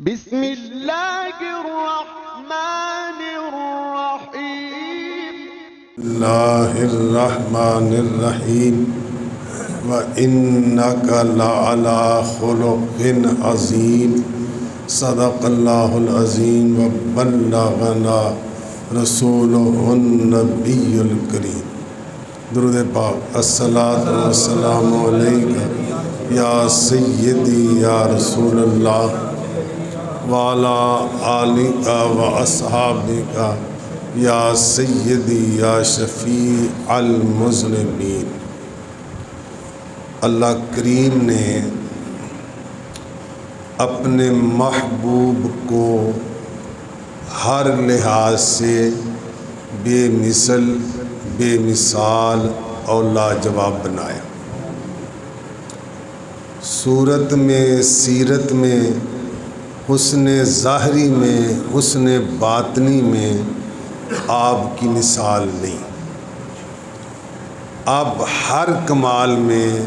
بسم اللہ الرحمن الرحیم اللہ الرحمن الرحیم وَإِنَّكَ لَعَلَىٰ خُلُقٍ عَظِيمٍ صدق اللہ العظیم وبلغنا رسولہ النبی الکریم۔ درود پاک۔ الصلاۃ والسلام علیکہ یا سیدی یا رسول اللہ وعلی آلک و اصحابک یا سیدی یا شفیع المذنبین۔ اللہ کریم نے اپنے محبوب کو ہر لحاظ سے بے مثل، بے مثال اور لاجواب بنایا۔ صورت میں، سیرت میں، حسن ظاہری میں، حسن باطنی میں آپ کی مثال نہیں۔ آپ ہر کمال میں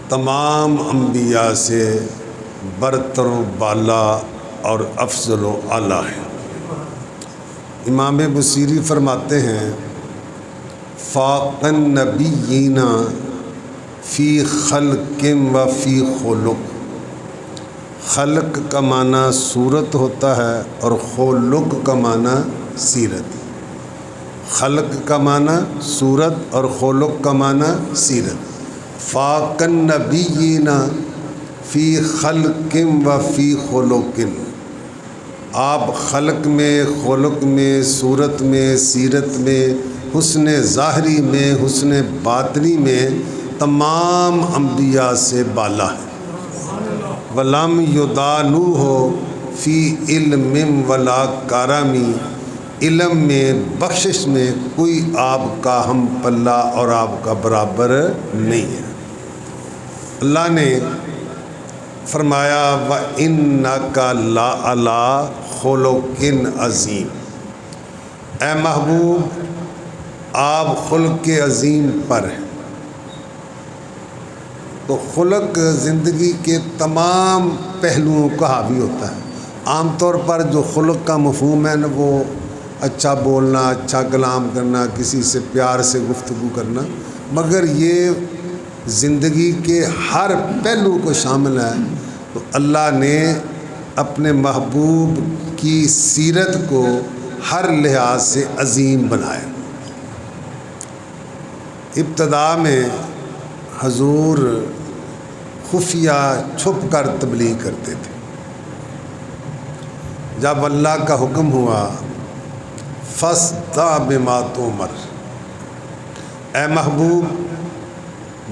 تمام انبیاء سے برتر و بالا اور افضل و اعلیٰ ہیں۔ امام بصیری فرماتے ہیں فاق النبیین فی خلق و فی خلق۔ خلق کا معنی صورت ہوتا ہے اور خلق کا معنی سیرت۔ خلق کا معنی صورت اور خلق کا معنی سیرت۔ فاق النبیین فی خلق و فی خلق۔ آپ خلق میں، خلق میں، صورت میں، سیرت میں، حسن ظاہری میں، حسن باطنی میں تمام انبیاء سے بالا ہے۔ وَلَمْ يُدَانُوهُ فِي عِلْمٍ وَلَا كَرَمٍ۔ علم میں، بخشش میں کوئی آپ کا ہم پلہ اور آپ کا برابر نہیں ہے۔ اللہ نے فرمایا وَإِنَّكَ لَعَلَىٰ خُلُقٍ عَظِيمٍ۔ اے محبوب، آپ خلق عظیم پر ہیں۔ تو خلق زندگی کے تمام پہلوؤں کا حاوی ہوتا ہے۔ عام طور پر جو خلق کا مفہوم ہے نا، وہ اچھا بولنا، اچھا کلام کرنا، کسی سے پیار سے گفتگو کرنا، مگر یہ زندگی کے ہر پہلو کو شامل ہے۔ تو اللہ نے اپنے محبوب کی سیرت کو ہر لحاظ سے عظیم بنایا۔ ابتدا میں حضور خفیہ چھپ کر تبلیغ کرتے تھے۔ جب اللہ کا حکم ہوا فاصدع بما تؤمر، اے محبوب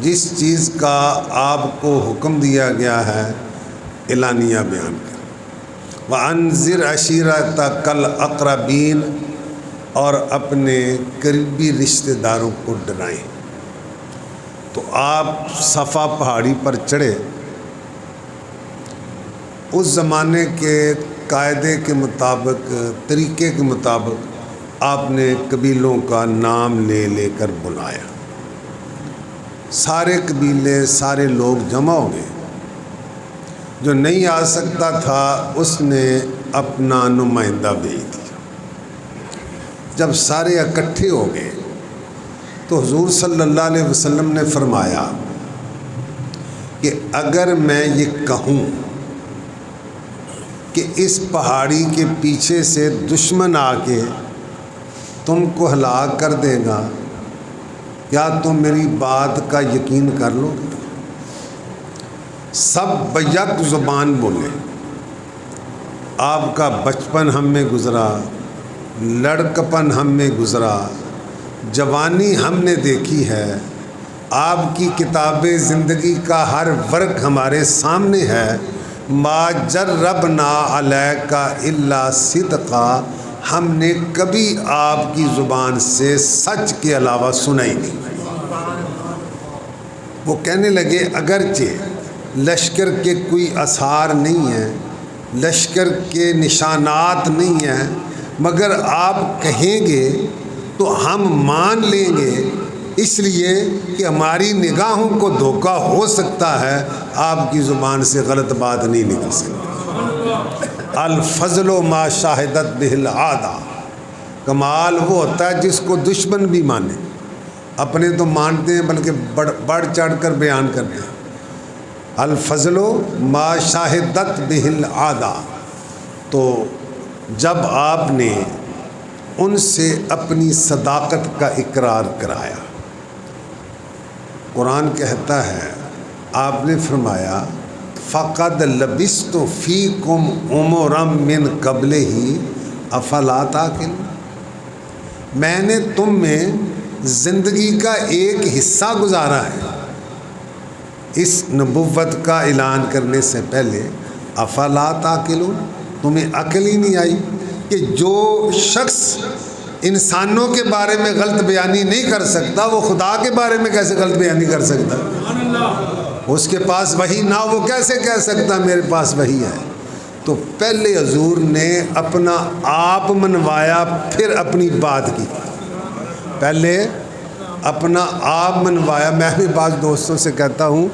جس چیز کا آپ کو حکم دیا گیا ہے اعلانیہ بیان کر۔ وَأَنذِرْ عَشِيرَتَكَ الْأَقْرَبِينَ، اور اپنے قریبی رشتہ داروں کو ڈرائیں۔ تو آپ صفا پہاڑی پر چڑھے۔ اس زمانے کے قاعدے کے مطابق، طریقے کے مطابق آپ نے قبیلوں کا نام لے لے کر بلایا۔ سارے قبیلے، سارے لوگ جمع ہو گئے۔ جو نہیں آ سکتا تھا اس نے اپنا نمائندہ بھیج دیا۔ جب سارے اکٹھے ہو گئے تو حضور صلی اللہ علیہ وسلم نے فرمایا کہ اگر میں یہ کہوں کہ اس پہاڑی کے پیچھے سے دشمن آ کے تم کو ہلاک کر دے گا، کیا تم میری بات کا یقین کر لو گے؟ سب بیک زبان بولے۔ آپ کا بچپن ہم میں گزرا، لڑکپن ہم میں گزرا، جوانی ہم نے دیکھی ہے، آپ کی کتاب زندگی کا ہر ورق ہمارے سامنے ہے۔ ما جربنا علیک الا صدقا، ہم نے کبھی آپ کی زبان سے سچ کے علاوہ سنا ہی نہیں۔ وہ کہنے لگے اگرچہ لشکر کے کوئی آثار نہیں ہیں، لشکر کے نشانات نہیں ہیں، مگر آپ کہیں گے تو ہم مان لیں گے، اس لیے کہ ہماری نگاہوں کو دھوکہ ہو سکتا ہے، آپ کی زبان سے غلط بات نہیں نکل سکتی۔ الفضل ما شاہدت بہ العادہ، کمال وہ ہوتا ہے جس کو دشمن بھی مانے، اپنے تو مانتے ہیں بلکہ بڑھ چڑھ کر بیان کرتے ہیں۔ الفضل ما شاہدت بہ العادہ، تو جب آپ نے ان سے اپنی صداقت کا اقرار کرایا، قرآن کہتا ہے آپ نے فرمایا فقد لبثت فیکم عمرا من قبلہ افلا تعقلون، میں نے تم میں زندگی کا ایک حصہ گزارا ہے اس نبوت کا اعلان کرنے سے پہلے، افلا تعقلون، تمہیں عقل ہی نہیں آئی کہ جو شخص انسانوں کے بارے میں غلط بیانی نہیں کر سکتا وہ خدا کے بارے میں کیسے غلط بیانی کر سکتا؟ اس کے پاس وحی نہ وہ کیسے کہہ سکتا میرے پاس وحی ہے؟ تو پہلے حضور نے اپنا آپ منوایا، پھر اپنی بات کی، پہلے اپنا آپ منوایا۔ میں بھی بعض دوستوں سے کہتا ہوں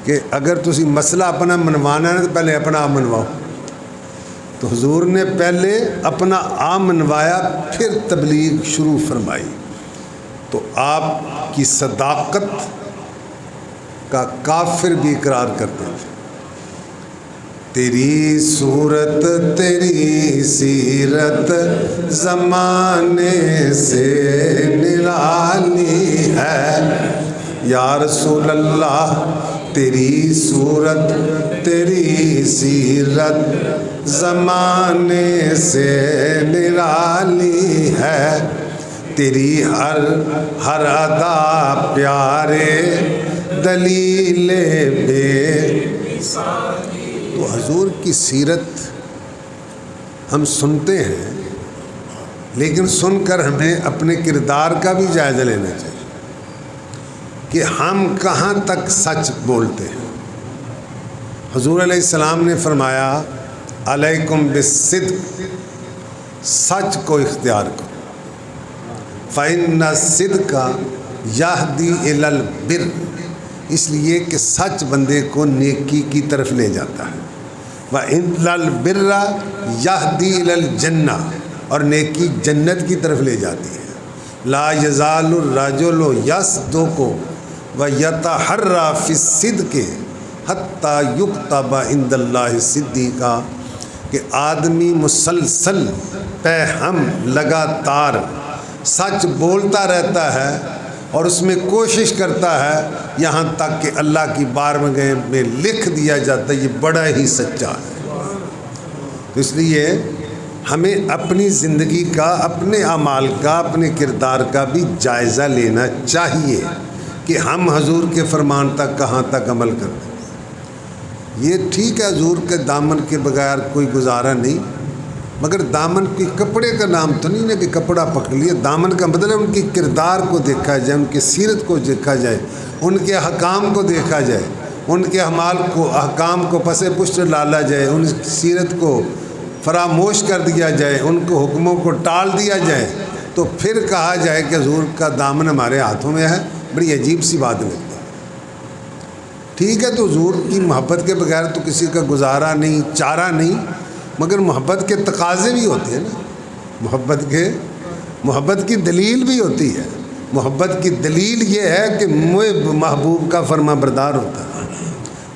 کہ اگر تسی مسئلہ اپنا منوانا ہے تو پہلے اپنا آپ منواؤ، تو حضور نے پہلے اپنا آپ منوایا پھر تبلیغ شروع فرمائی۔ تو آپ کی صداقت کا کافر بھی اقرار کرتے تھے۔ تیری صورت تیری سیرت زمانے سے نرالی ہے یا رسول اللہ، تیری صورت تیری سیرت زمانے سے نرالی ہے، تیری ہر ادا پیارے دلیل بے۔ تو حضور کی سیرت ہم سنتے ہیں، لیکن سن کر ہمیں اپنے کردار کا بھی جائزہ لینا چاہیے کہ ہم کہاں تک سچ بولتے ہیں۔ حضور علیہ السلام نے فرمایا علیکم بالصدق، سچ کو اختیار کرو، فإن الصدق یہدی الی البر، اس لیے کہ سچ بندے کو نیکی کی طرف لے جاتا ہے، وَإِنَّ الْبِرَّ یہدی الی الجنہ، اور نیکی جنت کی طرف لے جاتی ہے۔ لا یزال الرجل یصدق ویتحری فی الصدق حتی یکتب عند اللہ صدیقا، کہ آدمی مسلسل ہم لگاتار سچ بولتا رہتا ہے اور اس میں کوشش کرتا ہے یہاں تک کہ اللہ کی بارگاہ میں لکھ دیا جاتا ہے یہ بڑا ہی سچا ہے۔ تو اس لیے ہمیں اپنی زندگی کا، اپنے اعمال کا، اپنے کردار کا بھی جائزہ لینا چاہیے کہ ہم حضور کے فرمان تک کہاں تک عمل کرتے ہیں۔ یہ ٹھیک ہے حضور کے دامن کے بغیر کوئی گزارا نہیں، مگر دامن کی کپڑے کا نام تو نہیں ہے کہ کپڑا پکڑ لیا، دامن کا مطلب ان کی کردار کو دیکھا جائے، ان کی سیرت کو دیکھا جائے، ان کے حکام کو دیکھا جائے، ان کے اعمال کو، احکام کو پس پشت ڈالا جائے، ان کی سیرت کو فراموش کر دیا جائے، ان کو حکموں کو ٹال دیا جائے، تو پھر کہا جائے کہ حضور کا دامن ہمارے ہاتھوں میں ہے۔ بڑی عجیب سی بات لگتی ہے۔ ٹھیک ہے، تو حضور کی محبت کے بغیر تو کسی کا گزارا نہیں، چارہ نہیں، مگر محبت کے تقاضے بھی ہوتے ہیں نا، محبت کی دلیل بھی ہوتی ہے۔ محبت کی دلیل یہ ہے کہ محبوب کا فرما بردار ہوتا ہے۔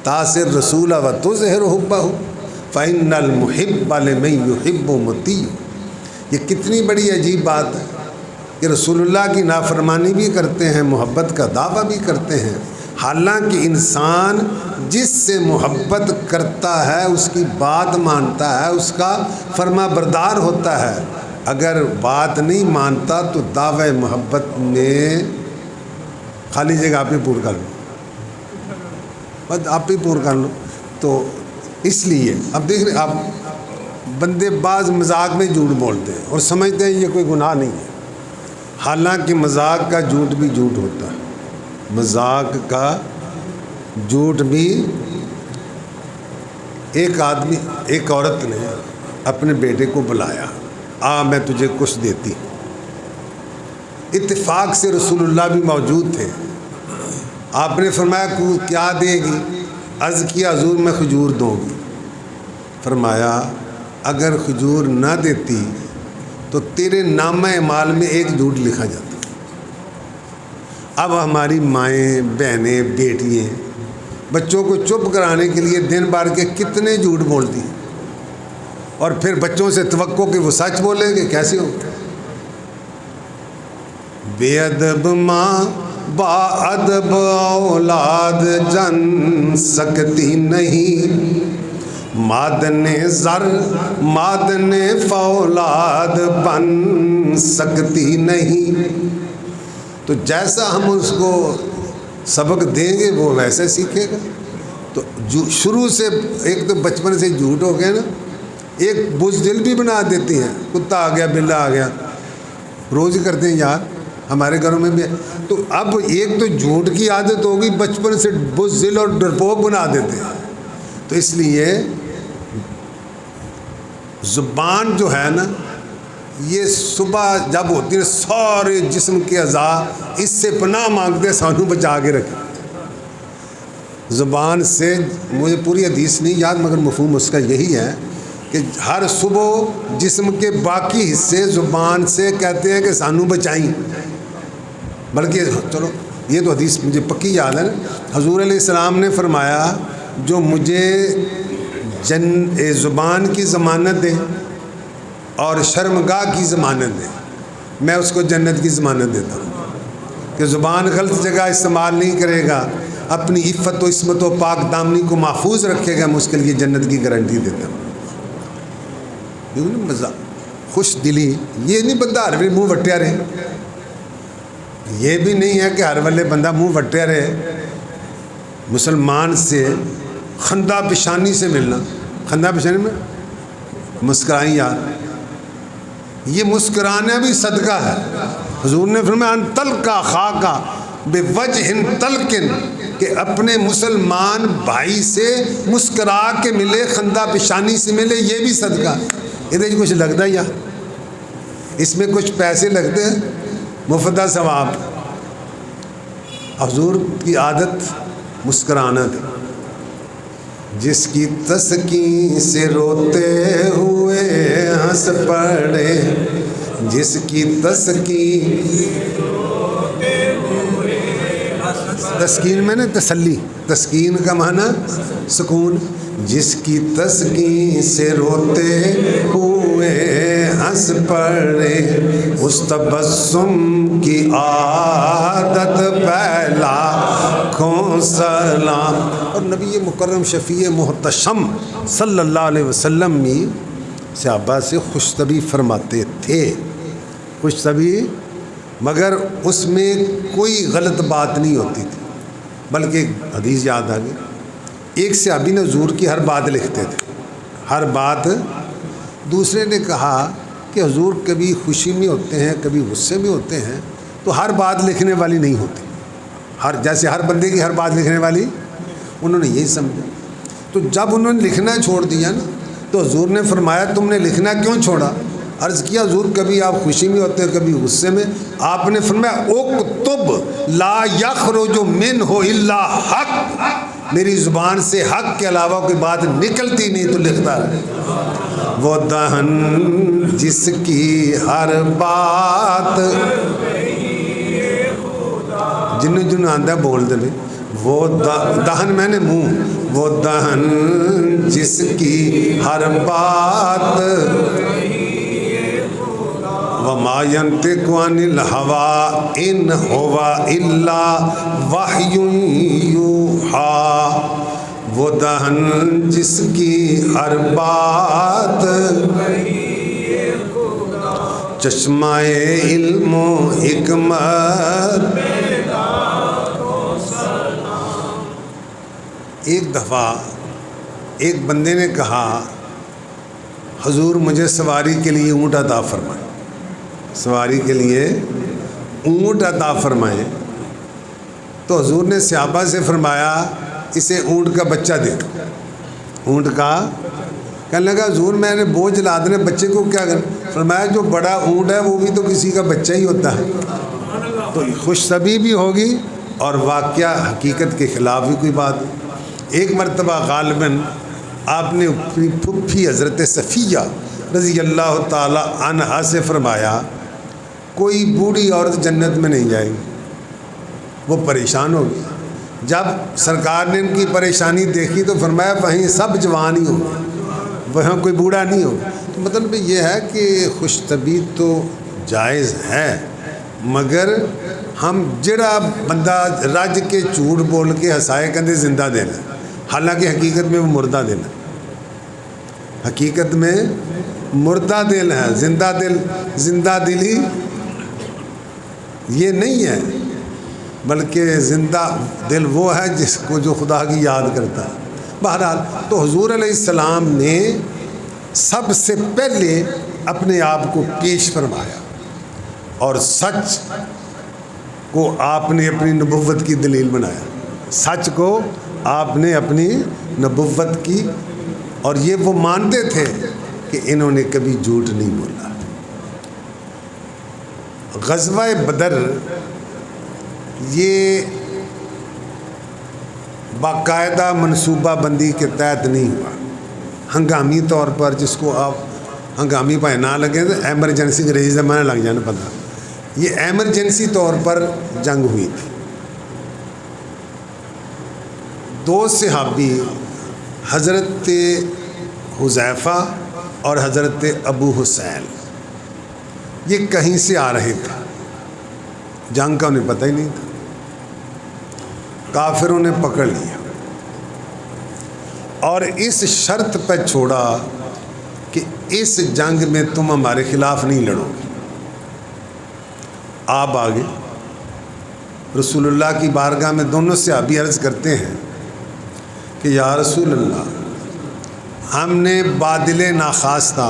تاثر رسول و تظہر حبہ فإن المحب لمن یحب مطیع، یہ کتنی بڑی عجیب بات ہے کہ رسول اللہ کی نافرمانی بھی کرتے ہیں، محبت کا دعویٰ بھی کرتے ہیں، حالانکہ انسان جس سے محبت کرتا ہے اس کی بات مانتا ہے، اس کا فرما بردار ہوتا ہے۔ اگر بات نہیں مانتا تو دعوی محبت میں خالی جگہ آپ ہی پور کر لو، بس آپ ہی پور کر لو۔ تو اس لیے اب دیکھ رہے آپ بندے بعض مذاق میں جھوٹ بولتے ہیں اور سمجھتے ہیں یہ کوئی گناہ نہیں ہے، حالانکہ مذاق کا جھوٹ بھی جھوٹ ہوتا ہے۔ مذاق کا جھوٹ بھی، ایک عورت نے اپنے بیٹے کو بلایا، میں تجھے کچھ دیتی، اتفاق سے رسول اللہ بھی موجود تھے۔ آپ نے فرمایا کیا دے گی؟ عرض کیا حضور میں کھجور دوں گی۔ فرمایا اگر کھجور نہ دیتی تو تیرے نامہ اعمال میں ایک جھوٹ لکھا جاتا۔ اب ہماری مائیں، بہنیں، بیٹیاں بچوں کو چپ کرانے کے لیے دن بھر کے کتنے جھوٹ بولتی ہیں، اور پھر بچوں سے توقع کہ وہ سچ بولیں گے، کیسے ہو؟ بے ادب ماں با ادب اولاد جن سکتی نہیں، معدن زر معدن فولاد بن سکتی نہیں۔ تو جیسا ہم اس کو سبق دیں گے وہ ویسے سیکھے گا۔ تو شروع سے ایک تو بچپن سے جھوٹ ہو گیا نا، ایک بزدل بھی بنا دیتی ہیں، کتا آ گیا، بلا آ گیا، روز ہی کرتے ہیں یار، ہمارے گھروں میں بھی ہے۔ تو اب ایک تو جھوٹ کی عادت ہوگی، بچپن سے بزدل اور ڈرپوک بنا دیتے ہیں۔ تو اس لیے زبان جو ہے نا، یہ صبح جب ہوتی ہے سارے جسم کے اعضاء اس سے پناہ مانگتے سانو بچا کے رکھے۔ زبان سے مجھے پوری حدیث نہیں یاد مگر مفہوم اس کا یہی ہے کہ ہر صبح جسم کے باقی حصے زبان سے کہتے ہیں کہ سانو بچائیں، بلکہ چلو یہ تو حدیث مجھے پکی یاد ہے نا، حضور علیہ السلام نے فرمایا جو مجھے زبان کی ضمانت دے اور شرمگاہ کی ضمانت دے، میں اس کو جنت کی ضمانت دیتا ہوں کہ زبان غلط جگہ استعمال نہیں کرے گا، اپنی عفت و عصمت و پاک دامنی کو محفوظ رکھے گا، میں اس کے لیے جنت کی گارنٹی دیتا ہوں۔ مزہ خوش دلی، یہ نہیں بندہ ہر ویلے منہ وٹیا رہے، یہ بھی نہیں ہے کہ ہر ویلے بندہ منہ وٹیا رہے۔ مسلمان سے خندہ پیشانی سے ملنا، خندہ پیشانی میں مسکرائیں یار، یہ مسکرانا بھی صدقہ ہے۔ حضور نے فرمایا ان تلقا خاکا بوجہ تلقن، کہ اپنے مسلمان بھائی سے مسکرا کے ملے، خندہ پیشانی سے ملے، یہ بھی صدقہ۔ ادھر کچھ لگتا ہی اس میں کچھ پیسے لگتے ہیں، مفت ثواب۔ حضور کی عادت مسکرانا تھی، جس کی تسکین سے روتے ہوئے ہنس پڑے، جس کی تسکین میں نے تسلی، تسکین کا معنی سکون، جس کی تسکین سے روتے ہوئے ہنس پڑے، اس تبسم کی عادت پہلا کھوں سلام۔ اور نبی مکرم شفیع محتشم صلی اللہ علیہ وسلم بھی صحابہ سے خوش طبی فرماتے تھے، خوش طبی، مگر اس میں کوئی غلط بات نہیں ہوتی تھی، بلکہ ایک حدیث یاد آ گئی، ایک صحابی نے حضور کی ہر بات لکھتے تھے، ہر بات۔ دوسرے نے کہا کہ حضور کبھی خوشی میں ہوتے ہیں، کبھی غصے میں ہوتے ہیں، تو ہر بات لکھنے والی نہیں ہوتی، جیسے ہر بندے کی ہر بات لکھنے والی، انہوں نے یہی سمجھا۔ تو جب انہوں نے لکھنا چھوڑ دیا نا، تو حضور نے فرمایا تم نے لکھنا کیوں چھوڑا؟ عرض کیا حضور کبھی آپ خوشی میں ہوتے ہیں، کبھی غصے میں۔ آپ نے فرمایا اکتب لا یخرج منہ الا حق، میری زبان سے حق کے علاوہ کوئی بات نکلتی نہیں، تو لکھتا رہے۔ وہ دہن جس کی ہر بات، جن آندہ بول دے بھائی، وہ دہن میں نے منہ، وہ دہن جس کی ہر بات، وما ينطق عن الهوى ان هو الا وحی یوحی، وہ دہن جس کی ہر بات چشمہ علم و حکمت۔ ایک دفعہ ایک بندے نے کہا حضور مجھے سواری کے لیے اونٹ عطا فرمائے، سواری کے لیے اونٹ عطا فرمائے۔ تو حضور نے صحابہ سے فرمایا اسے اونٹ کا بچہ دے دو، اونٹ کا۔ کہنے لگا حضور میں نے بوجھ لاد دینے، بچے کو کیا کرنا؟ فرمایا جو بڑا اونٹ ہے وہ بھی تو کسی کا بچہ ہی ہوتا ہے۔ تو خوش طبی بھی ہوگی اور واقعہ حقیقت کے خلاف بھی کوئی بات۔ ایک مرتبہ غالباً آپ نے اپنی پھپھی حضرت صفیہ رضی اللہ تعالی عنہا سے فرمایا کوئی بوڑھی عورت جنت میں نہیں جائے گی. وہ پریشان ہوگی. جب سرکار نے ان کی پریشانی دیکھی تو فرمایا وہیں سب جوان ہی ہوں گے, وہاں کوئی بوڑھا نہیں ہوگا. تو مطلب یہ ہے کہ خوش طبیعت تو جائز ہے, مگر ہم جڑا بندہ رج کے جھوٹ بول کے ہسائے کندے زندہ دینا, حالانکہ حقیقت میں وہ مردہ دل ہے, حقیقت میں مردہ دل ہے. زندہ دلی یہ نہیں ہے, بلکہ زندہ دل وہ ہے جس کو جو خدا کی یاد کرتا ہے. بہرحال تو حضور علیہ السلام نے سب سے پہلے اپنے آپ کو پیش فرمایا اور سچ کو آپ نے اپنی نبوت کی دلیل بنایا. سچ کو آپ نے اپنی نبوت کی, اور یہ وہ مانتے تھے کہ انہوں نے کبھی جھوٹ نہیں بولا. غزوہ بدر یہ باقاعدہ منصوبہ بندی کے تحت نہیں ہوا, ہنگامی طور پر, جس کو آپ ہنگامی پہ نہ لگے تو ایمرجنسی انگریزی زمانے لگ جانا پتہ, یہ ایمرجنسی طور پر جنگ ہوئی تھی. 2 صحابی حضرت حذیفہ اور حضرت ابو حسین یہ کہیں سے آ رہے تھے, جنگ کا انہیں پتہ ہی نہیں تھا. کافروں نے پکڑ لیا اور اس شرط پہ چھوڑا کہ اس جنگ میں تم ہمارے خلاف نہیں لڑو گے. آپ آگے رسول اللہ کی بارگاہ میں دونوں صحابی عرض کرتے ہیں کہ یا رسول اللہ, ہم نے بادل ناخواستہ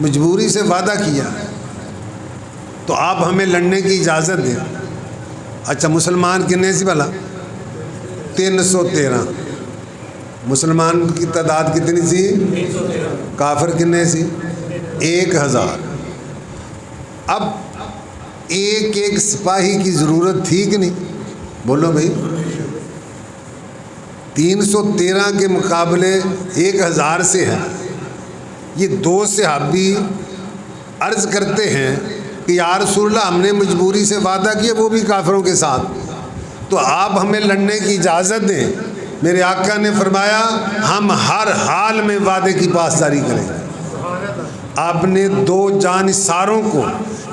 مجبوری سے وعدہ کیا تو آپ ہمیں لڑنے کی اجازت دیں. اچھا مسلمان کتنے سی بھلا؟ 313. مسلمان کی تعداد کتنی سی؟ کافر کتنے سی؟ 1000. اب ایک سپاہی کی ضرورت تھی کہ نہیں؟ بولو بھائی. 313 کے مقابلے 1000 سے ہے. یہ 2 صحابی عرض کرتے ہیں کہ یا رسول اللہ ہم نے مجبوری سے وعدہ کیا, وہ بھی کافروں کے ساتھ, تو آپ ہمیں لڑنے کی اجازت دیں. میرے آقا نے فرمایا ہم ہر حال میں وعدے کی پاسداری کریں گے. آپ نے 2 جانثاروں کو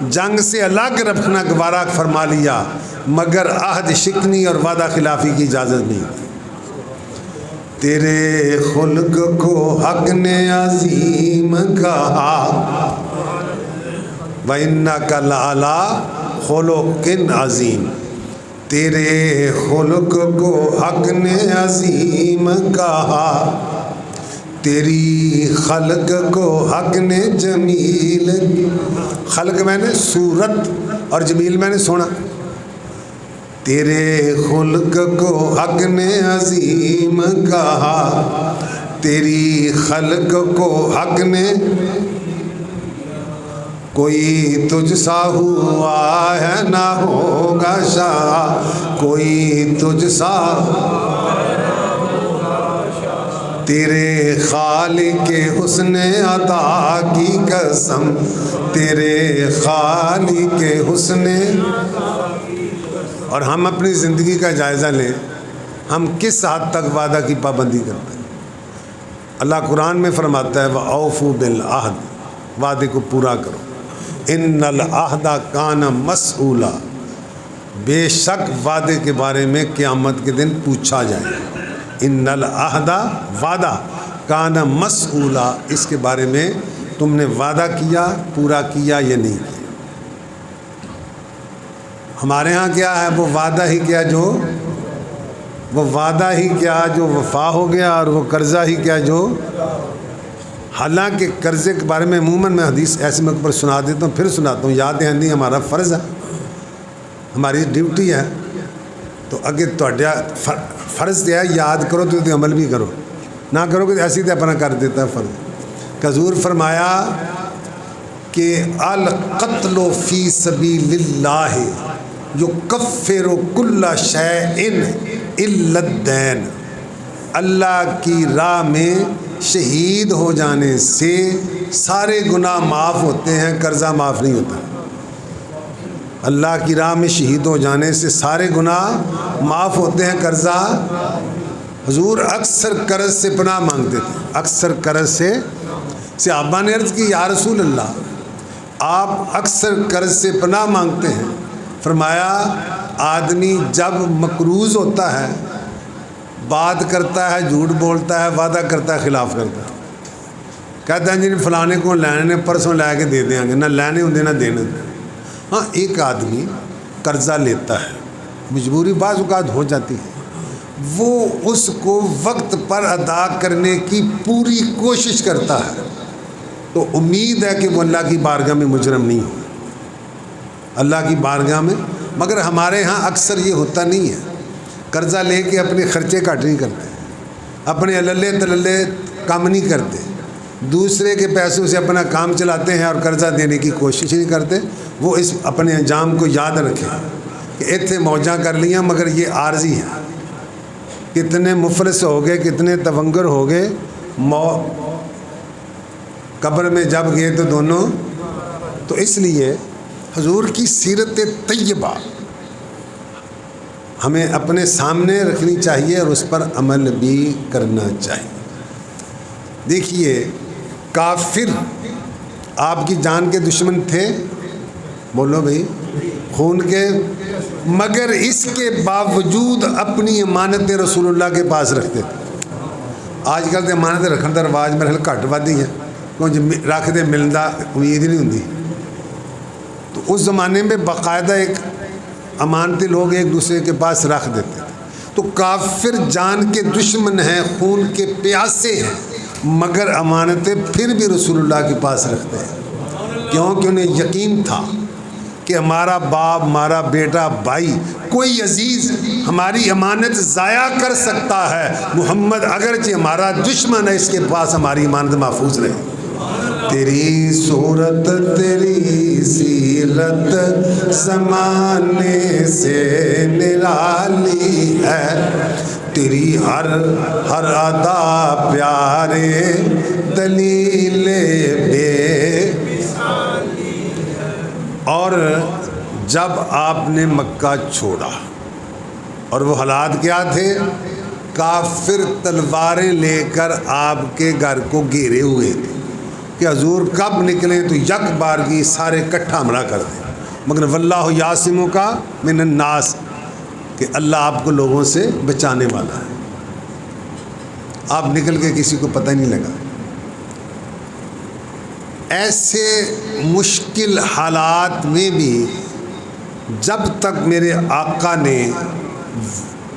جنگ سے الگ رکھنا گوارا فرما لیا, مگر عہد شکنی اور وعدہ خلافی کی اجازت نہیں. تیرے خلق کو حق نے عظیم کہا وَإِنَّكَ لَعَلَىٰ خُلُقٍ عظیم. تیرے خلق کو حق نے عظیم کہا, تیری خلق کو حق نے جمیل. خلق میں نے صورت اور جمیل میں نے سونا. تیرے خلق کو حق نے عظیم کہا, تیری خلق کو حق نے, کوئی تجھ سا ہوا ہے نہ ہوگا شاہ, کوئی تجھ سا. تیرے خالق حسن عطا کی قسم, تیرے خالق حسن. اور ہم اپنی زندگی کا جائزہ لیں, ہم کس حد تک وعدہ کی پابندی کرتے ہیں. اللہ قرآن میں فرماتا ہے وَأَوْفُوا بِالْعَهْدِ, وعدے کو پورا کرو. ان العہد کان مسئولا, بے شک وعدے کے بارے میں قیامت کے دن پوچھا جائے. ان العہد وعدہ کان مسئولا, اس کے بارے میں تم نے وعدہ کیا, پورا کیا یا نہیں کیا. ہمارے ہاں کیا ہے, وہ وعدہ ہی کیا جو وفا ہو گیا, اور وہ قرضہ ہی کیا جو. حالانکہ قرضے کے بارے میں عموماً میں حدیث ایسے موقع پر سنا دیتا ہوں, پھر سناتا ہوں. یاد دہانی ہمارا فرض ہے, ہماری ڈیوٹی ہے. تو اگر تھوڑا فرض ہے یاد کرو تو عمل بھی کرو, نہ کرو کہ ایسی تو اپنا کر دیتا ہے فرض. حضور فرمایا کہ القتل فی سبیل اللہ یکفر کل شیء الا الدین. اللہ کی راہ میں شہید ہو جانے سے سارے گناہ معاف ہوتے ہیں، قرضہ معاف نہیں ہوتا۔ اللہ کی راہ میں شہید ہو جانے سے سارے گناہ معاف ہوتے ہیں، قرضہ۔ حضور اکثر قرض سے پناہ مانگتے تھے، اکثر قرض سے۔ صحابہ نے عرض کی یا رسول اللہ آپ اکثر قرض سے پناہ مانگتے ہیں؟ فرمایا آدمی جب مقروض ہوتا ہے، بات کرتا ہے، جھوٹ بولتا ہے، وعدہ کرتا ہے، خلاف کرتا ہے، کہتا ہے جی فلانے کو لینے پرسوں لے کے دے دیں گے، نہ لینے ہوں نہ دینے ہوں۔ ہاں ایک آدمی قرضہ لیتا ہے، مجبوری بعض اوقات ہو جاتی ہے، وہ اس کو وقت پر ادا کرنے کی پوری کوشش کرتا ہے، تو امید ہے کہ وہ اللہ کی بارگاہ میں مجرم نہیں ہو، اللہ کی بارگاہ میں۔ مگر ہمارے ہاں اکثر یہ ہوتا نہیں ہے، قرضہ لے کے اپنے خرچے کٹ نہیں کرتے، اپنے اللہ تللے کام نہیں کرتے، دوسرے کے پیسوں سے اپنا کام چلاتے ہیں اور قرضہ دینے کی کوشش نہیں کرتے۔ وہ اس اپنے انجام کو یاد رکھیں کہ اتنے موجاں کر لیاں مگر یہ عارضی ہے۔ کتنے مفلس ہو گئے، کتنے تونگر ہو گئے، قبر میں جب گئے تو دونوں۔ تو اس لیے حضور کی سیرت طیبہ ہمیں اپنے سامنے رکھنی چاہیے اور اس پر عمل بھی کرنا چاہیے۔ دیکھیے کافر آپ کی جان کے دشمن تھے، بولو بھائی، خون کے، مگر اس کے باوجود اپنی امانت رسول اللہ کے پاس رکھتے تھے۔ آج کل تو امانت رکھنے کا رواج میرے خیال گھٹ ود ہی ہے، کیونکہ رکھ دے ملتا امید ہی نہیں ہوتی۔ تو اس زمانے میں باقاعدہ ایک امانتی لوگ ایک دوسرے کے پاس رکھ دیتے تھے۔ تو کافر جان کے دشمن ہیں، خون کے پیاسے ہیں، مگر امانتیں پھر بھی رسول اللہ کے پاس رکھتے ہیں، کیونکہ انہیں یقین تھا کہ ہمارا باپ، ہمارا بیٹا، بھائی، کوئی عزیز ہماری امانت ضائع کر سکتا ہے، محمد اگرچہ ہمارا دشمن ہے اس کے پاس ہماری امانت محفوظ رہے۔ تیری صورت تیری سیرت زمانے سے نرالی ہے، تیری ہر ادا پیارے دلیل بے۔ اور جب آپ نے مکہ چھوڑا اور وہ حالات کیا تھے، کافر تلواریں لے کر آپ کے گھر کو گھیرے ہوئے تھے کہ حضور کب نکلیں تو یک بارگی سارے کٹھا حملہ کر دیں، مگر واللہ یعصمک کا من الناس، کہ اللہ آپ کو لوگوں سے بچانے والا ہے۔ آپ نکل کے کسی کو پتہ نہیں لگا۔ ایسے مشکل حالات میں بھی جب تک میرے آقا نے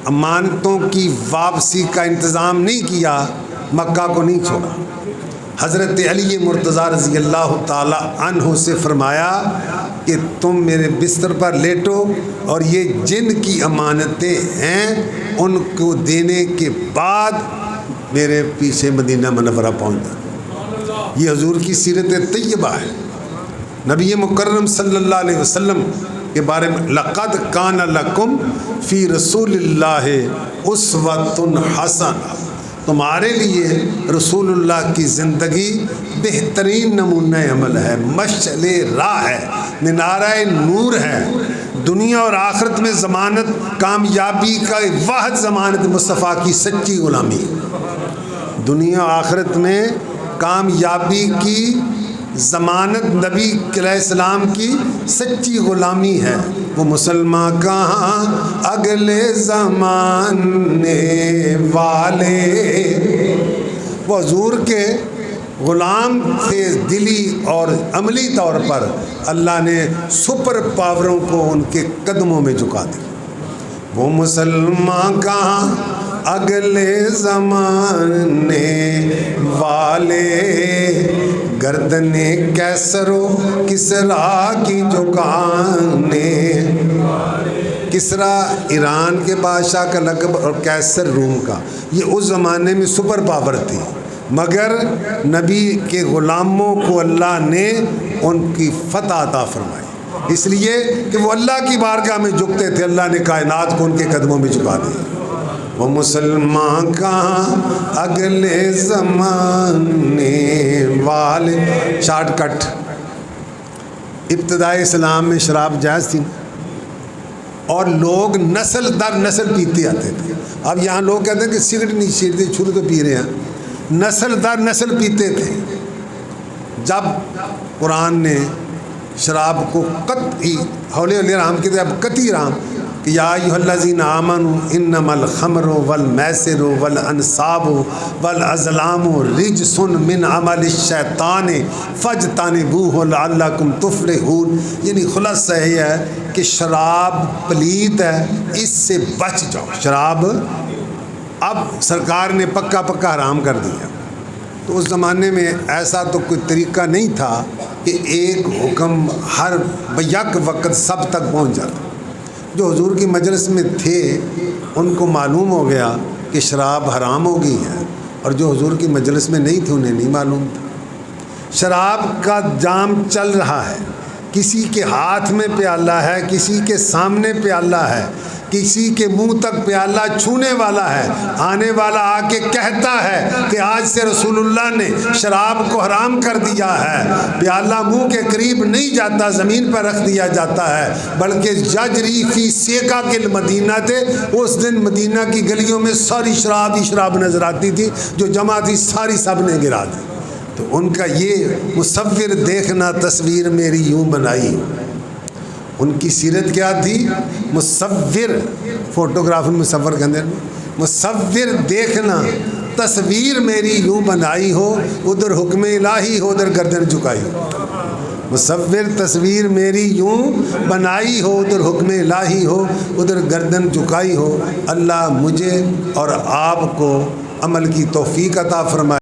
امانتوں کی واپسی کا انتظام نہیں کیا، مکہ کو نہیں چھوڑا۔ حضرت علی مرتضیٰ رضی اللہ تعالی عنہ سے فرمایا کہ تم میرے بستر پر لیٹو اور یہ جن کی امانتیں ہیں ان کو دینے کے بعد میرے پیچھے مدینہ منورہ پہنچنا۔ یہ حضور کی سیرت طیبہ ہے۔ نبی مکرم صلی اللہ علیہ وسلم کے بارے میں لقد کان لکم فی رسول اللہ اسوۃ حسنہ، تمہارے لیے رسول اللہ کی زندگی بہترین نمونہ عمل ہے، مشعل راہ ہے، مینارہ نور ہے۔ دنیا اور آخرت میں ضمانت، کامیابی کا واحد ضمانت مصطفیٰ کی سچی غلامی ہے۔ دنیا اور آخرت میں کامیابی کی ضمانت نبی علیہ السلام کی سچی غلامی ہے۔ وہ مسلمان کہاں اگلے زمانے والے، وہ حضور کے غلام تھے، دلی اور عملی طور پر اللہ نے سپر پاوروں کو ان کے قدموں میں جھکا دیا۔ وہ مسلمان کہاں اگلے زمانے والے، گردنیں کیسر و کسریٰ کی جھکانے۔ کسریٰ ایران کے بادشاہ کا لقب اور کیسر روم کا، یہ اس زمانے میں سپر پاور تھی، مگر نبی کے غلاموں کو اللہ نے ان کی فتح عطا فرمائی، اس لیے کہ وہ اللہ کی بارگاہ میں جھکتے تھے، اللہ نے کائنات کو ان کے قدموں میں جھکا دیا۔ وہ مسلمان کہاں اگلے زمانے والے. Shortcut. ابتدائی اسلام میں شراب جائز تھی اور لوگ نسل در نسل پیتے آتے تھے. اب یہاں لوگ کہتے ہیں کہ سگریٹ نہیں چھیڑتے، چھوڑ تو پی رہے ہیں. نسل در نسل پیتے تھے. جب قرآن نے شراب کو قطعی حوالے رحم کی طرف قطعی رحم کہ یا ایھا الذین آمنوا انما الخمر والمیسر والانصاب والازلام رجس من عمل الشیطان فاجتنبوہ لعلکم تفلحون. یعنی خلاصہ یہ ہے کہ شراب پلید ہے، اس سے بچ جاؤ. شراب اب سرکار نے پکا حرام کر دیا. تو اس زمانے میں ایسا تو کوئی طریقہ نہیں تھا کہ ایک حکم ہر بیک وقت سب تک پہنچ جاتا. جو حضور کی مجلس میں تھے ان کو معلوم ہو گیا کہ شراب حرام ہو گئی ہے، اور جو حضور کی مجلس میں نہیں تھے انہیں نہیں معلوم تھا. شراب کا جام چل رہا ہے، کسی کے ہاتھ میں پیالہ ہے، کسی کے سامنے پیالہ ہے، کسی کے منہ تک پیالہ چھونے والا ہے. آنے والا آ کے کہتا ہے کہ آج سے رسول اللہ نے شراب کو حرام کر دیا ہے. پیالہ منہ کے قریب نہیں جاتا، زمین پر رکھ دیا جاتا ہے. بلکہ ججری فی سیکا کے مدینہ تھے. اس دن مدینہ کی گلیوں میں ساری شراب ہی شراب نظر آتی تھی، جو جمع تھی ساری سب نے گرا دی. تو ان کا یہ مصور دیکھنا تصویر میری یوں بنائی. ان کی سیرت کیا تھی؟ مصور. فوٹوگرافر مصور کہتے ہیں. مصور دیکھنا تصویر میری یوں بنائی ہو، ادھر حکم الہی ہو ادھر گردن جھکائی ہو. مصور تصویر میری یوں بنائی ہو، ادھر حکم الہی ہو ادھر گردن جھکائی ہو. اللہ مجھے اور آپ کو عمل کی توفیق عطا فرمائے.